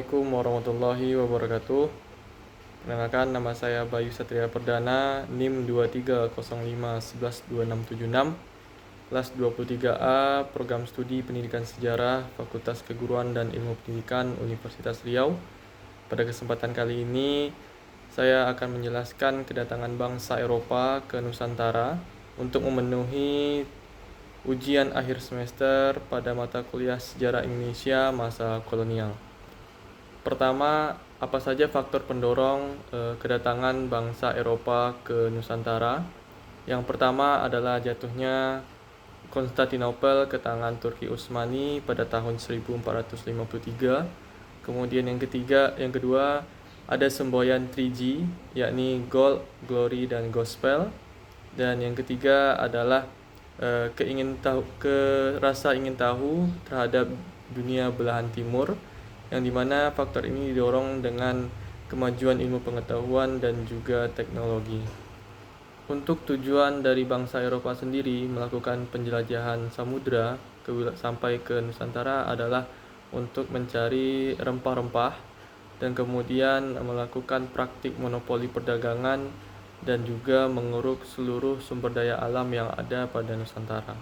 Assalamualaikum warahmatullahi wabarakatuh. Perkenalkan, nama saya Bayu Satria Perdana, NIM 2305112676, kelas 23A, Program Studi Pendidikan Sejarah, Fakultas Keguruan dan Ilmu Pendidikan, Universitas Riau. Pada kesempatan kali ini, saya akan menjelaskan kedatangan bangsa Eropa ke Nusantara untuk memenuhi ujian akhir semester pada mata kuliah Sejarah Indonesia masa kolonial. Pertama, apa saja faktor pendorong kedatangan bangsa Eropa ke Nusantara? Yang pertama adalah jatuhnya Konstantinopel ke tangan Turki Utsmani pada tahun 1453. Kemudian yang kedua ada semboyan 3G, yakni Gold, Glory, dan Gospel. Dan yang ketiga adalah rasa ingin tahu terhadap dunia belahan timur, yang dimana faktor ini didorong dengan kemajuan ilmu pengetahuan dan juga teknologi. Untuk tujuan dari bangsa Eropa sendiri melakukan penjelajahan samudra sampai ke Nusantara adalah untuk mencari rempah-rempah dan kemudian melakukan praktik monopoli perdagangan dan juga menguruk seluruh sumber daya alam yang ada pada Nusantara.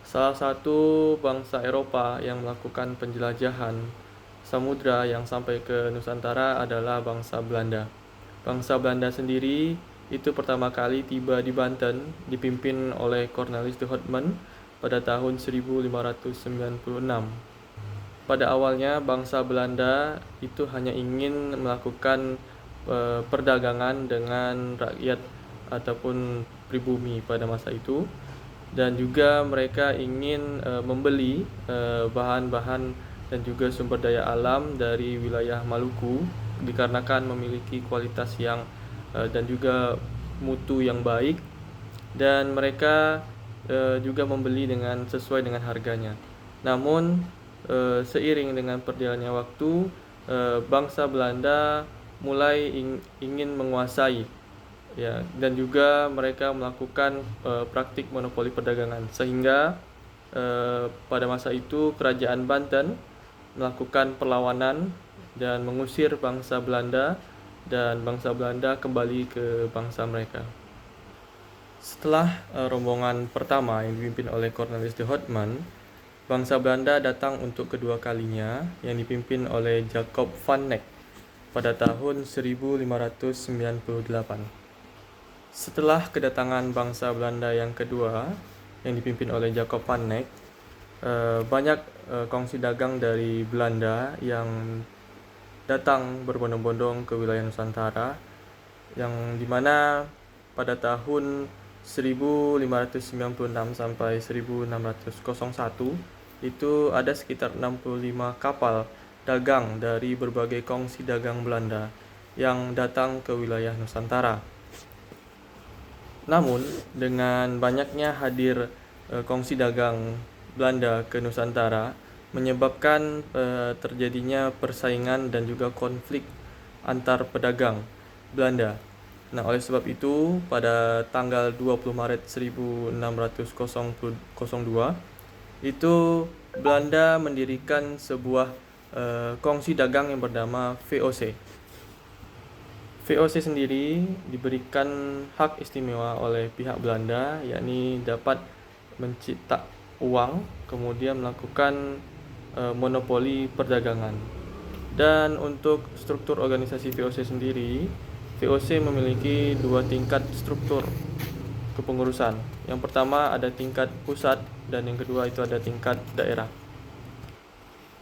Salah satu bangsa Eropa yang melakukan penjelajahan samudra yang sampai ke Nusantara adalah bangsa Belanda. Bangsa Belanda sendiri itu pertama kali tiba di Banten dipimpin oleh Cornelis de Houtman pada tahun 1596. Pada awalnya bangsa Belanda itu hanya ingin melakukan perdagangan dengan rakyat ataupun pribumi pada masa itu, dan juga mereka ingin membeli bahan-bahan dan juga sumber daya alam dari wilayah Maluku dikarenakan memiliki kualitas yang dan juga mutu yang baik, dan mereka juga membeli sesuai dengan harganya. Namun seiring dengan berjalannya waktu, bangsa Belanda mulai ingin menguasai, ya, dan juga mereka melakukan praktik monopoli perdagangan, sehingga pada masa itu kerajaan Banten melakukan perlawanan dan mengusir bangsa Belanda, dan bangsa Belanda kembali ke bangsa mereka. Setelah rombongan pertama yang dipimpin oleh Cornelis de Houtman, bangsa Belanda datang untuk kedua kalinya yang dipimpin oleh Jacob van Neck pada tahun 1598. Setelah kedatangan bangsa Belanda yang kedua yang dipimpin oleh Jacob van Neck, banyak kongsi dagang dari Belanda yang datang berbondong-bondong ke wilayah Nusantara, yang dimana pada tahun 1596 sampai 1601 itu ada sekitar 65 kapal dagang dari berbagai kongsi dagang Belanda yang datang ke wilayah Nusantara. Namun dengan banyaknya hadir kongsi dagang Belanda ke Nusantara menyebabkan terjadinya persaingan dan juga konflik antar pedagang Belanda. Nah, oleh sebab itu pada tanggal 20 Maret 1602 itu Belanda mendirikan sebuah kongsi dagang yang bernama VOC. VOC sendiri diberikan hak istimewa oleh pihak Belanda, yakni dapat mencipta uang, kemudian melakukan monopoli perdagangan. Dan untuk struktur organisasi VOC sendiri, VOC memiliki dua tingkat struktur kepengurusan. Yang pertama ada tingkat pusat, dan yang kedua itu ada tingkat daerah.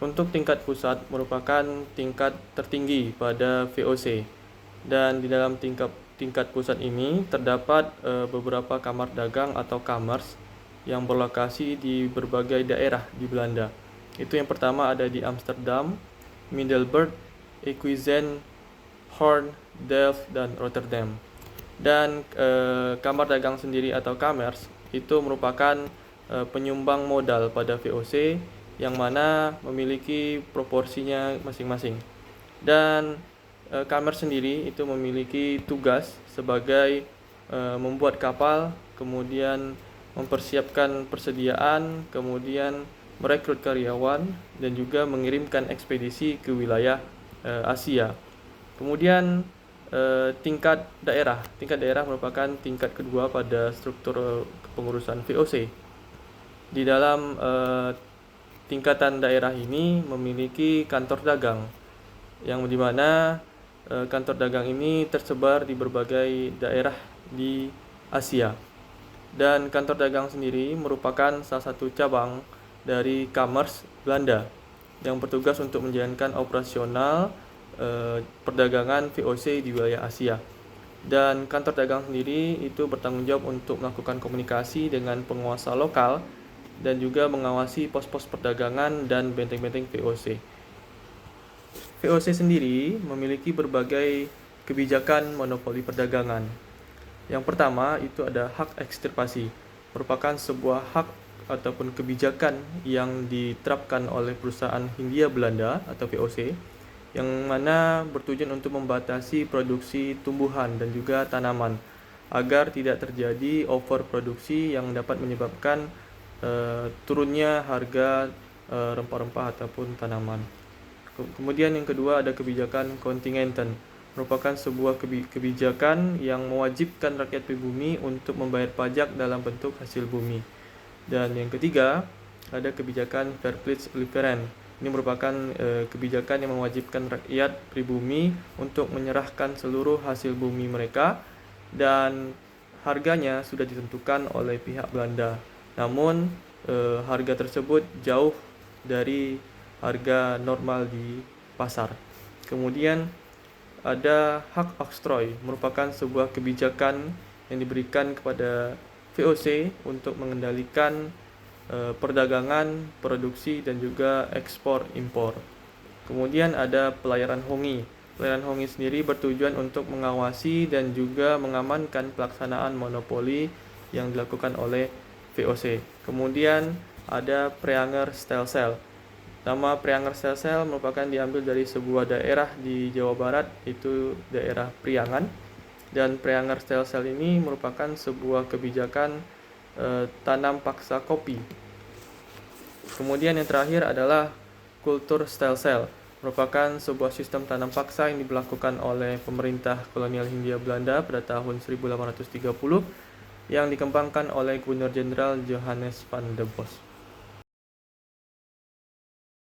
Untuk tingkat pusat merupakan tingkat tertinggi pada VOC, dan di dalam tingkat pusat ini terdapat beberapa kamar dagang atau kamers yang berlokasi di berbagai daerah di Belanda. Itu yang pertama ada di Amsterdam, Middelburg, Enkhuizen, Hoorn, Delft, dan Rotterdam. Dan kamar dagang sendiri atau kamers itu merupakan penyumbang modal pada VOC yang mana memiliki proporsinya masing-masing. Dan kamers sendiri itu memiliki tugas sebagai membuat kapal, kemudian mempersiapkan persediaan, kemudian merekrut karyawan, dan juga mengirimkan ekspedisi ke wilayah Asia. Kemudian tingkat daerah. Tingkat daerah merupakan tingkat kedua pada struktur kepengurusan VOC. Di dalam tingkatan daerah ini memiliki kantor dagang, yang dimana kantor dagang ini tersebar di berbagai daerah di Asia. Dan kantor dagang sendiri merupakan salah satu cabang dari Kamers Belanda yang bertugas untuk menjalankan operasional perdagangan VOC di wilayah Asia. Dan kantor dagang sendiri itu bertanggung jawab untuk melakukan komunikasi dengan penguasa lokal dan juga mengawasi pos-pos perdagangan dan benteng-benteng VOC. VOC sendiri memiliki berbagai kebijakan monopoli perdagangan. Yang pertama itu ada hak ekstirpasi, merupakan sebuah hak ataupun kebijakan yang diterapkan oleh perusahaan Hindia Belanda atau VOC, yang mana bertujuan untuk membatasi produksi tumbuhan dan juga tanaman agar tidak terjadi overproduksi yang dapat menyebabkan turunnya harga rempah-rempah ataupun tanaman. Kemudian yang kedua ada kebijakan kontingenten, merupakan sebuah kebijakan yang mewajibkan rakyat pribumi untuk membayar pajak dalam bentuk hasil bumi. Dan yang ketiga ada kebijakan Verpflichtungspflicht. Ini merupakan kebijakan yang mewajibkan rakyat pribumi untuk menyerahkan seluruh hasil bumi mereka, dan harganya sudah ditentukan oleh pihak Belanda. Namun harga tersebut jauh dari harga normal di pasar. Kemudian ada hak oktroi, merupakan sebuah kebijakan yang diberikan kepada VOC untuk mengendalikan perdagangan, produksi, dan juga ekspor impor. Kemudian ada pelayaran hongi. Pelayaran hongi sendiri bertujuan untuk mengawasi dan juga mengamankan pelaksanaan monopoli yang dilakukan oleh VOC. Kemudian ada Preanger Stelsel. Nama Preanger Stelsel merupakan diambil dari sebuah daerah di Jawa Barat, itu daerah Priangan. Dan Preanger Stelsel ini merupakan sebuah kebijakan tanam paksa kopi. Kemudian yang terakhir adalah kultur Stelsel, merupakan sebuah sistem tanam paksa yang diberlakukan oleh pemerintah kolonial Hindia Belanda pada tahun 1830 yang dikembangkan oleh Gubernur Jenderal Johannes van der Bos.